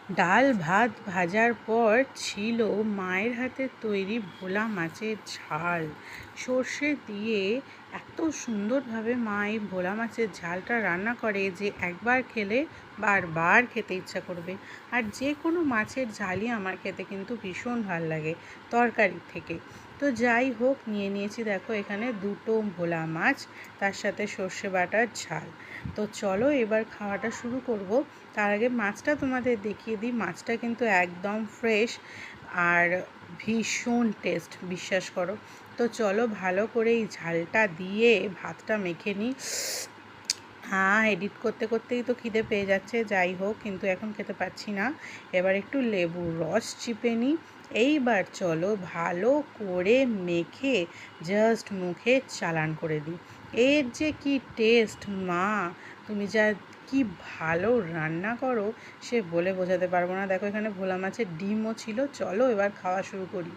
ডাল ভাত ভাজার পর ছিল মায়ের হাতের তৈরি ভোলা মাছের ঝাল। সর্ষে দিয়ে এত সুন্দরভাবে মা এই ভোলা মাছের ঝালটা রান্না করে যে একবার খেলে বারবার খেতে ইচ্ছা করবে। আর যে কোনো মাছের ঝালই আমার খেতে কিন্তু ভীষণ ভাল লাগে তরকারি থেকে। তো যাই হোক, নিয়ে নিয়েছি দেখো এখানে 2টো ভোলা মাছ, তার সাথে সর্ষে বাটার ঝাল। তো চলো এবার খাওয়াটা শুরু করব। তার আগে মাছটা তোমাদের দেখিয়ে দিই। মাছটা কিন্তু একদম ফ্রেশ আর ভীষণ টেস্ট, বিশ্বাস করো। তো চলো ভালো করে এই ঝালটা দিয়ে ভাতটা মেখে নিই। এডিট করতে করতেই তো খিদে পেয়ে যাচ্ছে। যাই হোক, কিন্তু এখন খেতে পাচ্ছি না। এবার একটু লেবুর রস চিপে নিই। এইবার চলো ভালো করে মেখে জাস্ট মুখে চালান করে দিই। এর যে কি টেস্ট মা, তুমি যা কি ভালো রান্না করো সে বলে বোঝাতে পারবো না। দেখো এখানে ভোলা মাছের ডিমও ছিল। চলো এবার খাওয়া শুরু করি।